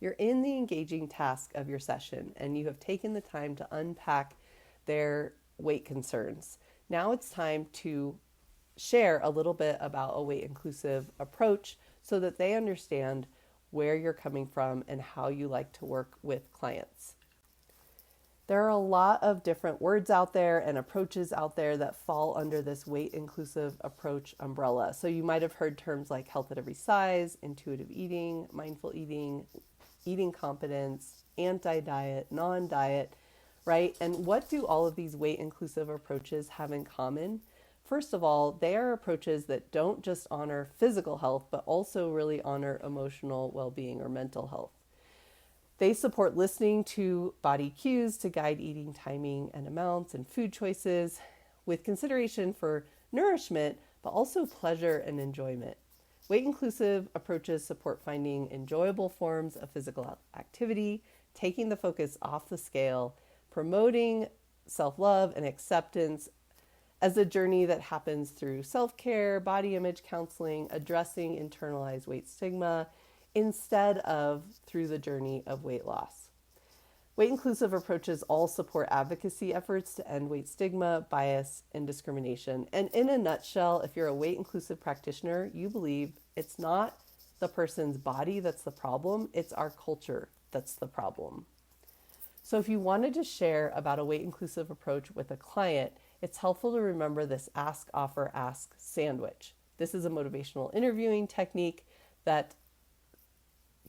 You're in the engaging task of your session and you have taken the time to unpack their weight concerns. Now it's time to share a little bit about a weight inclusive approach so that they understand where you're coming from and how you like to work with clients. There are a lot of different words out there and approaches out there that fall under this weight inclusive approach umbrella. So you might have heard terms like health at every size, intuitive eating, mindful eating, eating competence, anti-diet, non-diet, right? And what do all of these weight inclusive approaches have in common? First of all, they are approaches that don't just honor physical health, but also really honor emotional well-being or mental health. They support listening to body cues to guide eating timing and amounts and food choices with consideration for nourishment, but also pleasure and enjoyment. Weight inclusive approaches support finding enjoyable forms of physical activity, taking the focus off the scale, promoting self-love and acceptance as a journey that happens through self-care, body image counseling, addressing internalized weight stigma, instead of through the journey of weight loss. Weight inclusive approaches all support advocacy efforts to end weight stigma, bias, and discrimination. And in a nutshell, if you're a weight inclusive practitioner, you believe it's not the person's body that's the problem, it's our culture that's the problem. So if you wanted to share about a weight inclusive approach with a client, it's helpful to remember this ask, offer, ask sandwich. This is a motivational interviewing technique that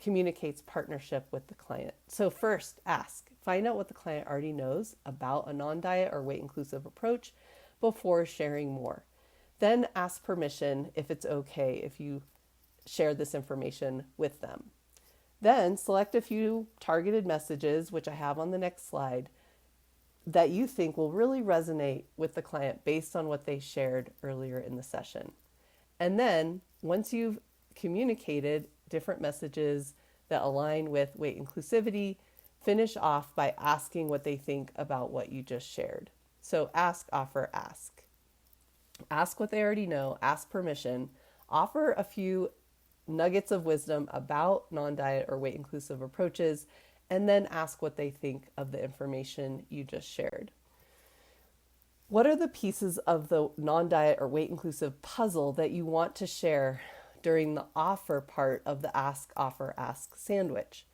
communicates partnership with the client. So first, ask. Find out what the client already knows about a non-diet or weight inclusive approach before sharing more. Then ask permission if it's okay if you share this information with them. Then select a few targeted messages, which I have on the next slide, that you think will really resonate with the client based on what they shared earlier in the session. And then once you've communicated different messages that align with weight inclusivity, finish off by asking what they think about what you just shared. So ask, offer, ask. Ask what they already know, ask permission, offer a few nuggets of wisdom about non-diet or weight inclusive approaches, and then ask what they think of the information you just shared. What are the pieces of the non-diet or weight inclusive puzzle that you want to share during the offer part of the ask, offer, ask sandwich?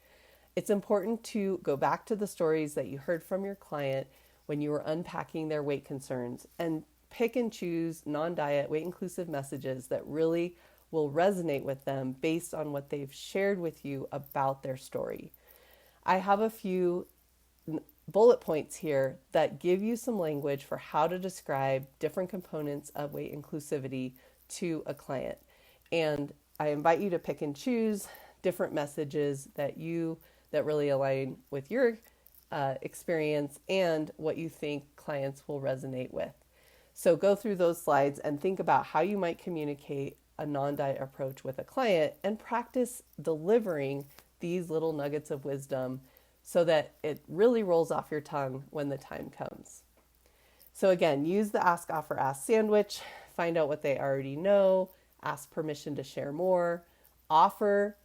It's important to go back to the stories that you heard from your client when you were unpacking their weight concerns and pick and choose non-diet, weight inclusive messages that really will resonate with them based on what they've shared with you about their story. I have a few bullet points here that give you some language for how to describe different components of weight inclusivity to a client. And I invite you to pick and choose different messages that really align with your experience and what you think clients will resonate with. So go through those slides and think about how you might communicate a non-diet approach with a client and practice delivering these little nuggets of wisdom so that it really rolls off your tongue when the time comes. So again, use the ask, offer, ask sandwich, find out what they already know, ask permission to share more, offer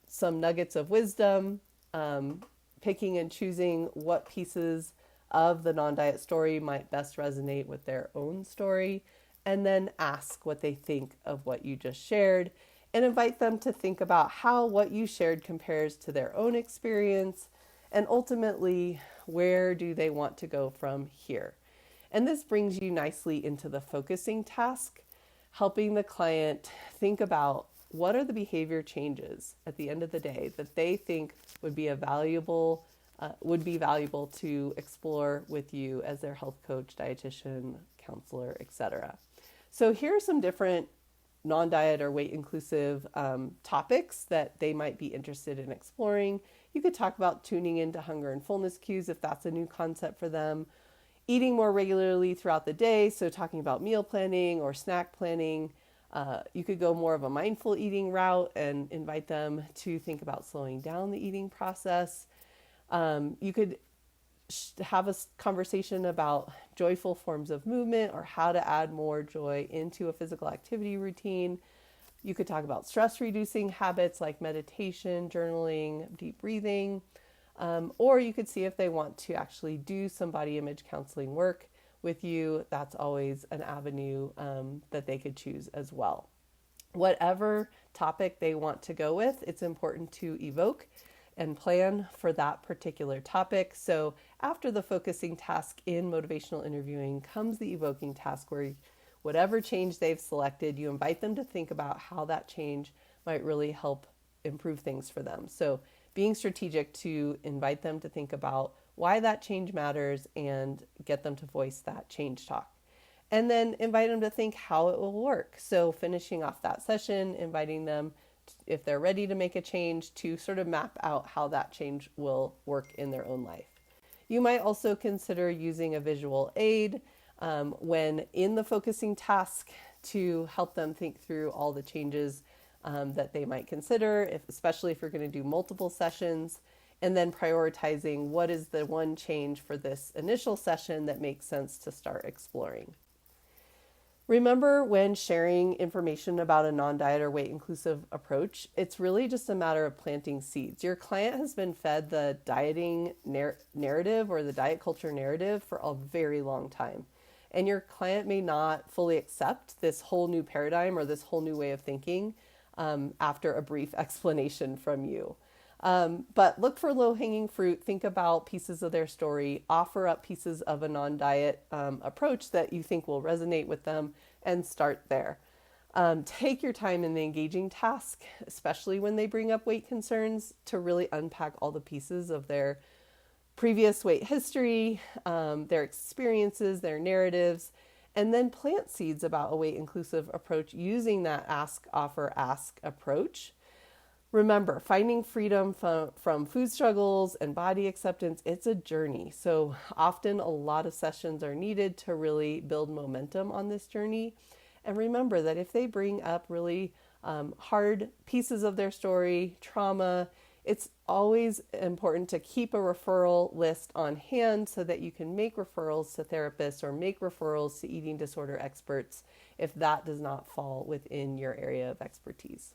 some nuggets of wisdom, picking and choosing what pieces of the non-diet story might best resonate with their own story, and then ask what they think of what you just shared and invite them to think about how what you shared compares to their own experience and ultimately where do they want to go from here. And this brings you nicely into the focusing task, helping the client think about what are the behavior changes at the end of the day that they think would be valuable to explore with you as their health coach, dietitian, counselor, etc. So here are some different non-diet or weight inclusive topics that they might be interested in exploring. You could talk about tuning into hunger and fullness cues if that's a new concept for them. Eating more regularly throughout the day, so talking about meal planning or snack planning. You could go more of a mindful eating route and invite them to think about slowing down the eating process. You could have a conversation about joyful forms of movement or how to add more joy into a physical activity routine. You could talk about stress reducing habits like meditation, journaling, deep breathing, or you could see if they want to actually do some body image counseling work with you. That's always an avenue that they could choose as well. Whatever topic they want to go with, it's important to evoke and plan for that particular topic. So after the focusing task in motivational interviewing comes the evoking task, where whatever change they've selected, you invite them to think about how that change might really help improve things for them. So being strategic to invite them to think about why that change matters and get them to voice that change talk. And then invite them to think how it will work. So finishing off that session, inviting them, if they're ready to make a change, to sort of map out how that change will work in their own life. You might also consider using a visual aid when in the focusing task to help them think through all the changes that they might consider, especially if you're going to do multiple sessions, and then prioritizing what is the one change for this initial session that makes sense to start exploring. Remember, when sharing information about a non-diet or weight-inclusive approach, it's really just a matter of planting seeds. Your client has been fed the dieting narrative or the diet culture narrative for a very long time. And your client may not fully accept this whole new paradigm or this whole new way of thinking after a brief explanation from you. But look for low-hanging fruit. Think about pieces of their story. Offer up pieces of a non-diet approach that you think will resonate with them, and start there. Take your time in the engaging task, especially when they bring up weight concerns, to really unpack all the pieces of their previous weight history, their experiences, their narratives, and then plant seeds about a weight-inclusive approach using that ask, offer, ask approach. Remember, finding freedom from food struggles and body acceptance, it's a journey. So often a lot of sessions are needed to really build momentum on this journey. And remember that if they bring up really hard pieces of their story, trauma, it's always important to keep a referral list on hand so that you can make referrals to therapists or make referrals to eating disorder experts if that does not fall within your area of expertise.